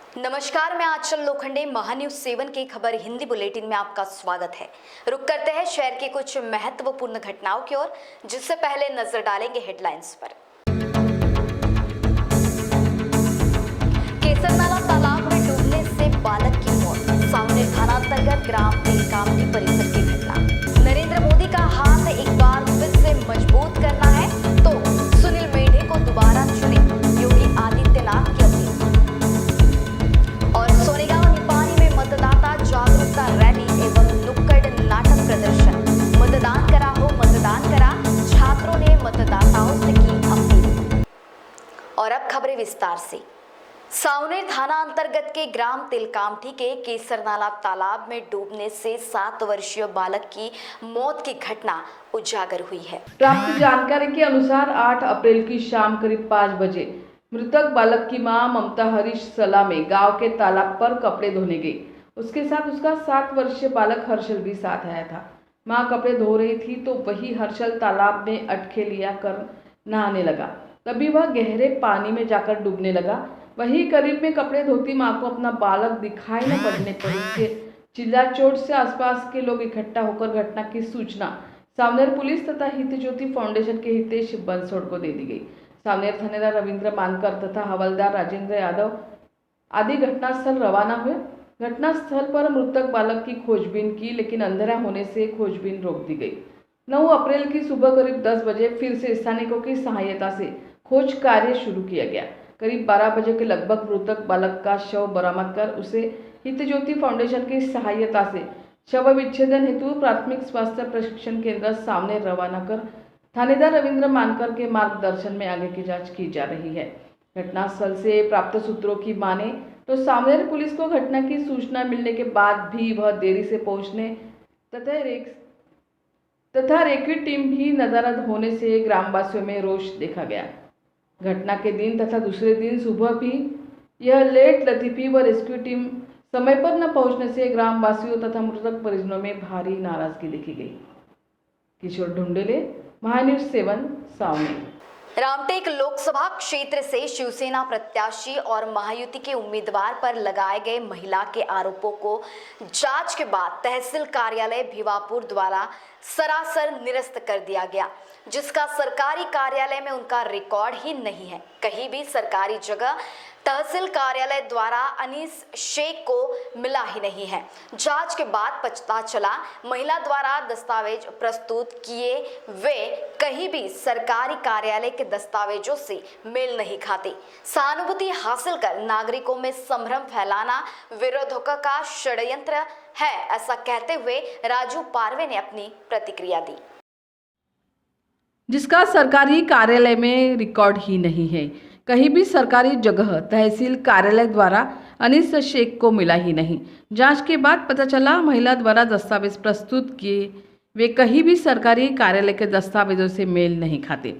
नमस्कार, मैं आंचल लोखंडे महान्यूज 7 के खबर हिंदी बुलेटिन में आपका स्वागत है। रुक करते हैं शहर की कुछ महत्वपूर्ण घटनाओं की ओर, जिससे पहले नजर डालेंगे हेडलाइंस पर। केसरनाला तालाब में डूबने से बालक की मौत, सावनेर थाना अंतर्गत ग्राम तेलकामठी परिसर की घटना। नरेंद्र मोदी का हाथ एक बार फिर से मजबूत करना है तो सुनील मेढे को दोबारा चुने, योगी आदित्यनाथ की अपील। और सोनेगांव निपानी में मतदाता जागरूकता रैली एवं नुक्कड़ नाटक प्रदर्शन। मतदान करा हो मतदान करा, छात्रों ने मतदाताओं से की अपील। और अब खबरें विस्तार से। सावनेर थाना अंतर्गत के ग्राम तिलकामठी के केसरनाला तालाब में डूबने से 7 वर्षीय बालक की मौत की घटना उजागर हुई है। प्राप्त जानकारी के अनुसार 8 अप्रैल की शाम करीब 5 बजे मृतक बालक की मां ममता हरीश सलामे गांव के तालाब पर कपड़े धोने गई। उसके साथ उसका 7 वर्षीय बालक हर्षल भी साथ आया था। मां कपड़े धो रही थी तो वही हर्षल तालाब में अटके लिया कर नहाने लगा। तभी वह गहरे पानी में जाकर डूबने लगा। वही करीब में कपड़े धोती मां को अपना बालक दिखाई न पड़ने पर उसके चिल्ला चोट से आसपास के लोग इकट्ठा होकर घटना की सूचना सावनेर पुलिस तथा हित ज्योति फाउंडेशन के हितेश बंसोड़ को दे दी गई। सावनेर थानेदार रविंद्र मानकर तथा हवलदार राजेंद्र यादव आदि घटनास्थल रवाना हुए। घटनास्थल पर मृतक बालक की खोजबीन की, लेकिन अंधेरा होने से खोजबीन रोक दी गई। 9 अप्रैल की सुबह करीब 10 बजे फिर से स्थानिकों की सहायता से खोज कार्य शुरू किया गया। करीब 12 बजे के लगभग मृतक बालक का शव बरामद कर उसे हित ज्योति फाउंडेशन की सहायता से शव विच्छेदन हेतु प्राथमिक स्वास्थ्य प्रशिक्षण केंद्र सामने रवाना कर थानेदार रविंद्र मानकर के मार्गदर्शन में आगे की जांच की जा रही है। घटनास्थल से प्राप्त सूत्रों की माने तो सावनेर पुलिस को घटना की सूचना मिलने के बाद भी वह देरी से पहुंचने तथा रेस्क्यू टीम भी नदारद होने से ग्रामवासियों में रोष देखा गया। घटना के दिन तथा दूसरे दिन सुबह भी यह लेट लतीफी व रेस्क्यू टीम समय पर न पहुंचने से ग्रामवासियों तथा मृतक परिजनों में भारी नाराजगी देखी गई। किशोर ढुंडेले, महान्यूज 7, सावनेर। रामटेक लोकसभा क्षेत्र से शिवसेना प्रत्याशी और महायुति के उम्मीदवार पर लगाए गए महिला के आरोपों को जांच के बाद तहसील कार्यालय भिवापुर द्वारा सरासर निरस्त कर दिया गया, जिसका सरकारी कार्यालय में उनका रिकॉर्ड ही नहीं है। कहीं भी सरकारी जगह तहसील कार्यालय द्वारा अनीस शेख को मिला ही नहीं है। जांच के बाद पता चला महिला द्वारा दस्तावेज प्रस्तुत किए वे कहीं भी सरकारी कार्यालय के दस्तावेजों से मेल नहीं खाते। सहानुभूति हासिल कर नागरिकों में संभ्रम फैलाना विरोधकों का षड्यंत्र है, ऐसा कहते हुए राजू पारवे ने अपनी प्रतिक्रिया दी। जिसका सरकारी कार्यालय में रिकॉर्ड ही नहीं है। कहीं भी सरकारी जगह तहसील कार्यालय द्वारा अनीस शेख को मिला ही नहीं। जांच के बाद पता चला महिला द्वारा दस्तावेज प्रस्तुत किए वे कहीं भी सरकारी कार्यालय के दस्तावेजों से मेल नहीं खाते।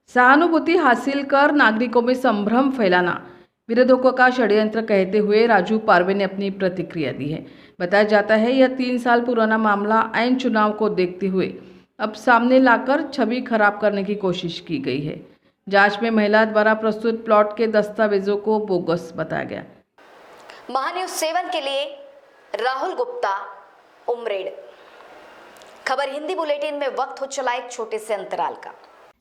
सहानुभूति हासिल कर नागरिकों में संभ्रम फैलाना विरोधकों का षड्यंत्र कहते हुए राजू पारवे ने अपनी प्रतिक्रिया दी है। बताया जाता है यह 3 साल पुराना मामला ऐन चुनाव को देखते हुए अब सामने लाकर छवि खराब करने की कोशिश की गई है। जांच में महिला द्वारा प्रस्तुत प्लॉट के दस्तावेजों को बोगस बताया गया। महान्यूज 7 के लिए राहुल गुप्ता, उमरेड। खबर हिंदी बुलेटिन में वक्त हो चला एक छोटे से अंतराल का।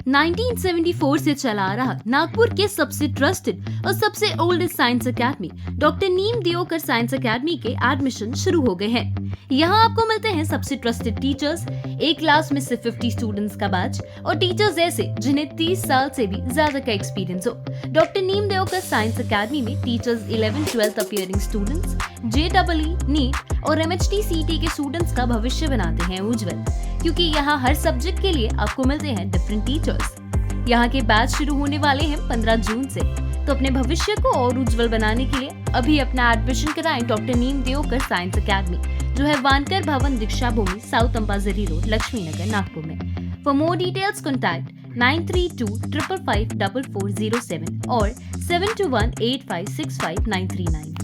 1974 से चला आ रहा नागपुर के सबसे ट्रस्टेड और सबसे oldest science academy doctor Neem Deokar science academy के एडमिशन शुरू हो गए हैं। यहाँ आपको मिलते हैं सबसे ट्रस्टेड टीचर्स, एक क्लास में सिर्फ 50 स्टूडेंट्स का बैच और टीचर्स ऐसे जिन्हें 30 साल से भी ज्यादा का एक्सपीरियंस हो। Doctor Neem Deokar science academy में teachers 11-12 appearing students, JEE, NEET और MHT CT के स्टूडेंट्स का भविष्य बनाते हैं उज्जवल, क्योंकि यहाँ हर सब्जेक्ट के लिए आपको मिलते हैं डिफरेंट टीचर्स। यहाँ के बैच शुरू होने वाले हैं 15 जून से, तो अपने भविष्य को और उज्जवल बनाने के लिए अभी अपना एडमिशन कराएं doctor Neem Deokar science academy, जो है वानकर भवन, दीक्षा भूमि, साउथ अंबाझरी रोड, लक्ष्मी नगर, नागपुर में। फॉर मोर डिटेल्स कॉन्टैक्ट 9325554407 और 7218565939।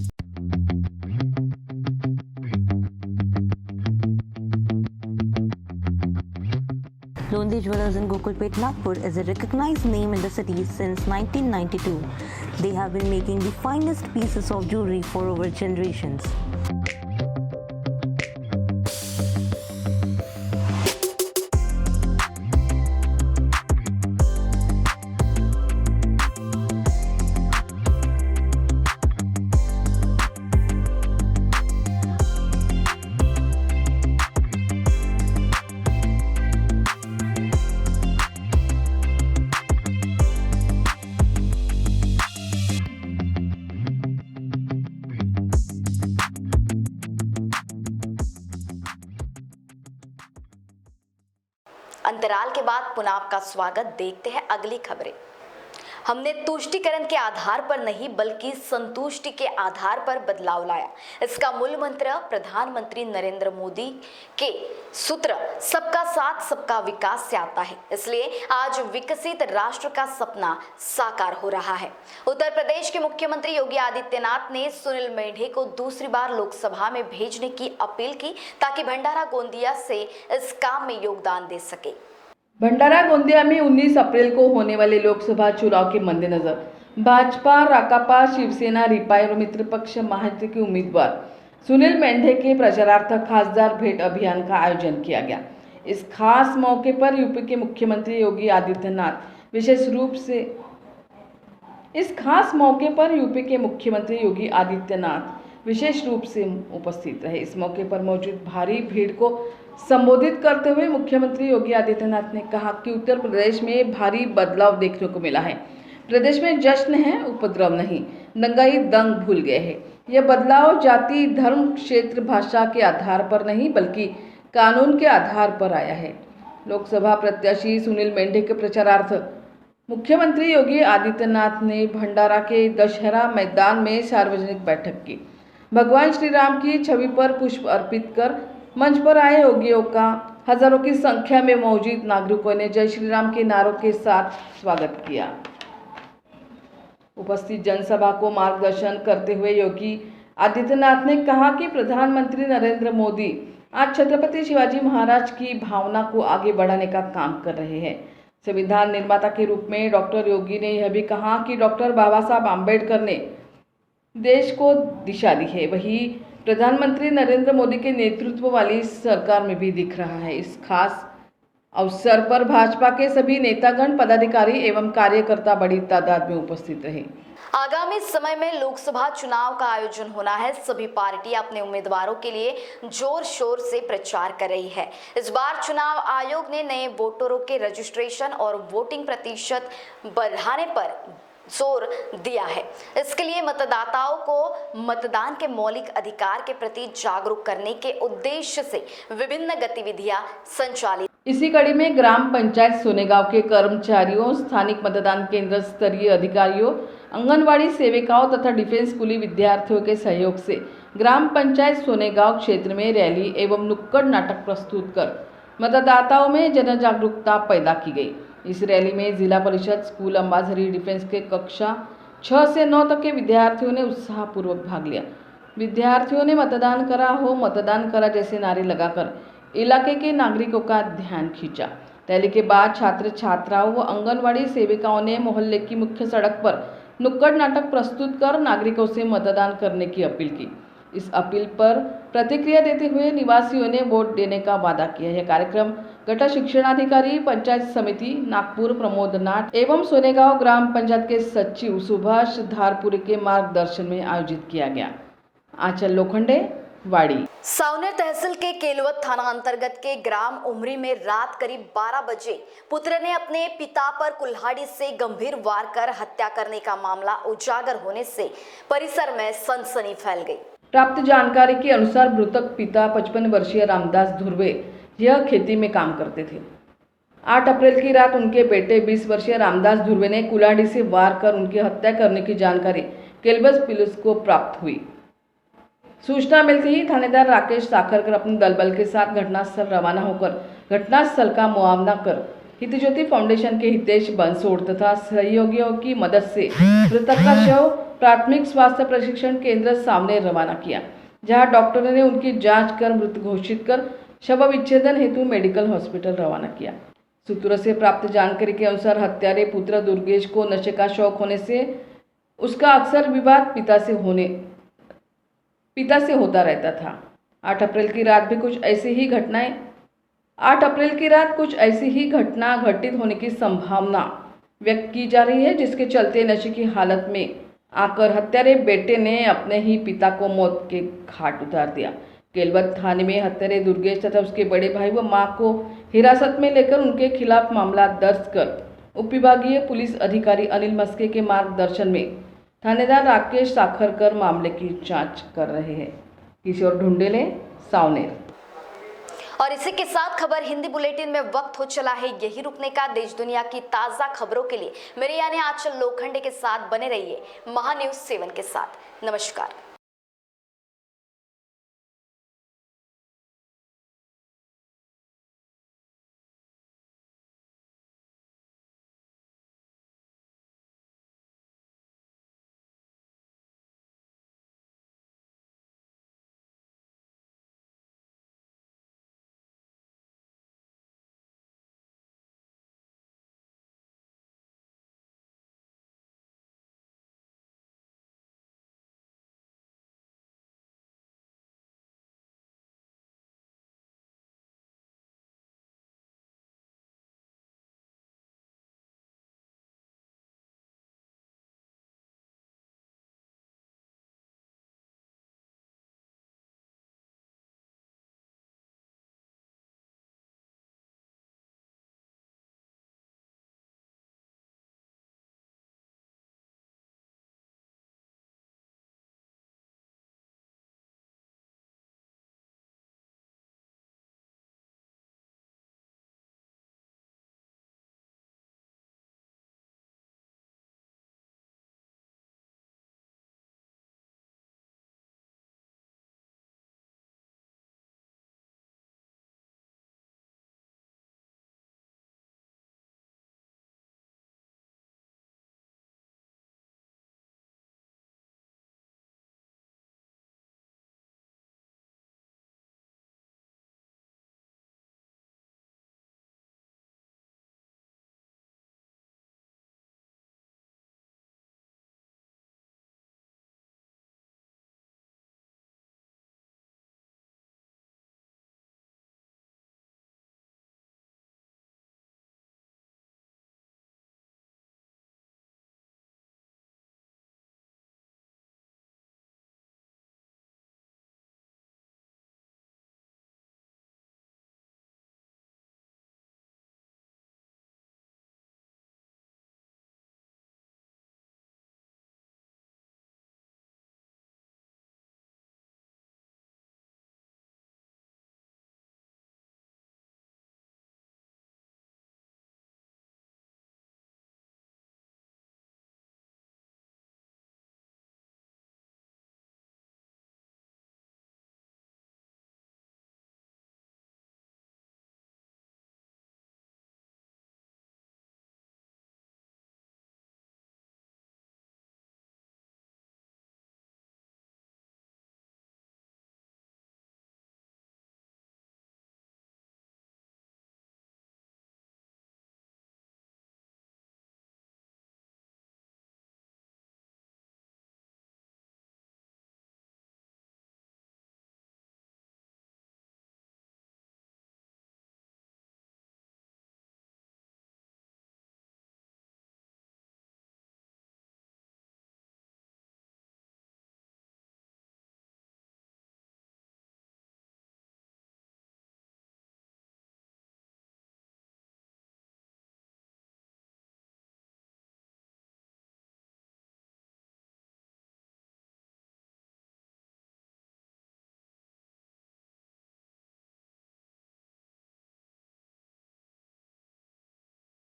Lonely Dwellers in Gokulpet, Nagpur is a recognized name in the city since 1992. They have been making the finest pieces of jewelry for over generations. अंतराल के बाद पुनः आपका स्वागत। देखते हैं अगली खबरें। हमने तुष्टीकरण के आधार पर नहीं बल्कि संतुष्टि के आधार पर बदलाव लाया। इसका मूल मंत्र प्रधानमंत्री नरेंद्र मोदी के सूत्र सबका साथ सबका विकास से आता है। इसलिए आज विकसित राष्ट्र का सपना साकार हो रहा है। उत्तर प्रदेश के मुख्यमंत्री योगी आदित्यनाथ ने सुनील मेंढे को दूसरी बार लोकसभा में भेजने की अपील की ताकि भंडारा गोंदिया से इस काम में योगदान दे सके। भंडारा गोंदिया में 19 अप्रैल को होने वाले लोकसभा चुनाव के मद्देनजर भाजपा, राकापा, शिवसेना, रिपाई और मित्र पक्ष महायुति के उम्मीदवार सुनील मेंढे के प्रचारार्थ खासदार भेंट अभियान का आयोजन किया गया। इस खास मौके पर यूपी के मुख्यमंत्री योगी आदित्यनाथ विशेष रूप से उपस्थित रहे। इस मौके पर मौजूद भारी भीड़ को संबोधित करते हुए मुख्यमंत्री योगी आदित्यनाथ ने कहा कि उत्तर प्रदेश में भारी बदलाव देखने को मिला है। प्रदेश में जश्न है, उपद्रव नहीं, दंगाई दंग भूल गए हैं। यह बदलाव जाति, धर्म, क्षेत्र, भाषा के आधार पर नहीं बल्कि कानून के आधार पर आया है। लोकसभा प्रत्याशी सुनील मेंढे के प्रचारार्थ मुख्यमंत्री योगी आदित्यनाथ ने भंडारा के दशहरा मैदान में सार्वजनिक बैठक की। भगवान श्री राम की छवि पर पुष्प अर्पित कर मंच पर आए योगियों का हजारों की संख्या में मौजूद नागरिकों ने जय श्री राम के नारों के साथ स्वागत किया। उपस्थित जनसभा को मार्गदर्शन करते हुए योगी आदित्यनाथ ने कहा कि प्रधानमंत्री नरेंद्र मोदी आज छत्रपति शिवाजी महाराज की भावना को आगे बढ़ाने का काम कर रहे हैं। संविधान निर्माता के रूप में डॉक्टर योगी ने यह भी कहा कि डॉक्टर बाबा साहब आम्बेडकर ने देश को दिशा दी है, वही प्रधानमंत्री नरेंद्र मोदी के नेतृत्व वाली सरकार में भी दिख रहा है। इस खास अवसर पर भाजपा के सभी नेतागण, पदाधिकारी एवं कार्यकर्ता बड़ी तादाद में उपस्थित रहे। आगामी समय में लोकसभा चुनाव का आयोजन होना है। सभी पार्टियां अपने उम्मीदवारों के लिए जोर शोर से प्रचार कर रही है। इस बार चुनाव आयोग ने नए वोटरों के रजिस्ट्रेशन और वोटिंग प्रतिशत बढ़ाने पर जोर दिया है। इसके लिए मतदाताओं को मतदान के मौलिक अधिकार के प्रति जागरूक करने के उद्देश्य से विभिन्न गतिविधियां संचालित। इसी कड़ी में ग्राम पंचायत सोनेगांव के कर्मचारियों, स्थानिक मतदान केंद्र स्तरीय अधिकारियों, आंगनवाड़ी सेविकाओं तथा डिफेंस स्कूली विद्यार्थियों के सहयोग से ग्राम पंचायत सोनेगांव क्षेत्र में रैली एवं नुक्कड़ नाटक प्रस्तुत कर मतदाताओं में जन जागरूकता पैदा की गई। इस रैली में जिला परिषद स्कूल अंबाझरी डिफेंस के कक्षा 6 से 9 तक के विद्यार्थियों ने उत्साहपूर्वक भाग लिया। विद्यार्थियों ने मतदान करा हो, मतदान करा जैसे नारे लगाकर इलाके के नागरिकों का ध्यान खींचा। रैली के बाद छात्र छात्राओं व आंगनवाड़ी सेविकाओं ने मोहल्ले की मुख्य सड़क पर नुक्कड़ नाटक प्रस्तुत कर नागरिकों से मतदान करने की अपील की। इस अपील पर प्रतिक्रिया देते हुए निवासियों ने वोट देने का वादा किया। यह कार्यक्रम गटा शिक्षणाधिकारी, पंचायत समिति नागपुर प्रमोद नाट एवं सोनेगांव ग्राम पंचायत के सचिव सुभाष धारपुरे के मार्गदर्शन में आयोजित किया गया। आंचल लोखंडे, वाड़ी। सावनेर तहसील के केलवत थाना अंतर्गत के ग्राम उमरी में रात करीब 12 बजे पुत्र ने अपने पिता पर कुल्हाड़ी से गंभीर वार कर हत्या करने का मामला उजागर होने से परिसर में सनसनी फैल गई। प्राप्त जानकारी के अनुसार मृतक पिता 55 वर्षीय रामदास धुर्वे यह खेती में काम करते थे। 8 अप्रैल की रात उनके बेटे 20 वर्षीय रामदास धुर्वे ने कुल्हाड़ी से वार कर उनकी हत्या करने की जानकारी केलबस पुलिस को प्राप्त हुई। सूचना मिलते ही थानेदार राकेश साखरकर अपने दलबल के साथ घटनास्थल रवाना होकर घटनास्थल का मुआयना कर हितज्योति फाउंडेशन के हितेश बंसोड़ तथा सहयोगियों की मदद से मृतक का शव प्राथमिक स्वास्थ्य प्रशिक्षण केंद्र सामने रवाना किया, जहां डॉक्टरों ने उनकी जांच कर मृत घोषित कर शव विच्छेदन हेतु मेडिकल हॉस्पिटल रवाना किया। सूत्रों से प्राप्त जानकारी के अनुसार हत्यारे पुत्र दुर्गेश को नशे का शौक होने से उसका अक्सर विवाद पिता से होता रहता था। 8 अप्रैल की रात कुछ ऐसी ही घटना घटित होने की संभावना व्यक्त की जा रही है, जिसके चलते नशे की हालत में आकर हत्यारे बेटे ने अपने ही पिता को मौत के घाट उतार दिया। केलवत थाने में हत्यारे दुर्गेश तथा उसके बड़े भाई व मां को हिरासत में लेकर उनके खिलाफ मामला दर्ज कर उपविभागीय पुलिस अधिकारी अनिल मस्के के मार्गदर्शन में थानेदार राकेश साखरकर मामले की जांच कर रहे हैं। किशोर ढूंढेले, सावनेर। और इसी के साथ खबर हिंदी बुलेटिन में वक्त हो चला है यही रुकने का। देश दुनिया की ताजा खबरों के लिए मेरे यानी आंचल लोखंडे के साथ बने रहिए महान्यूज 7 के साथ। नमस्कार।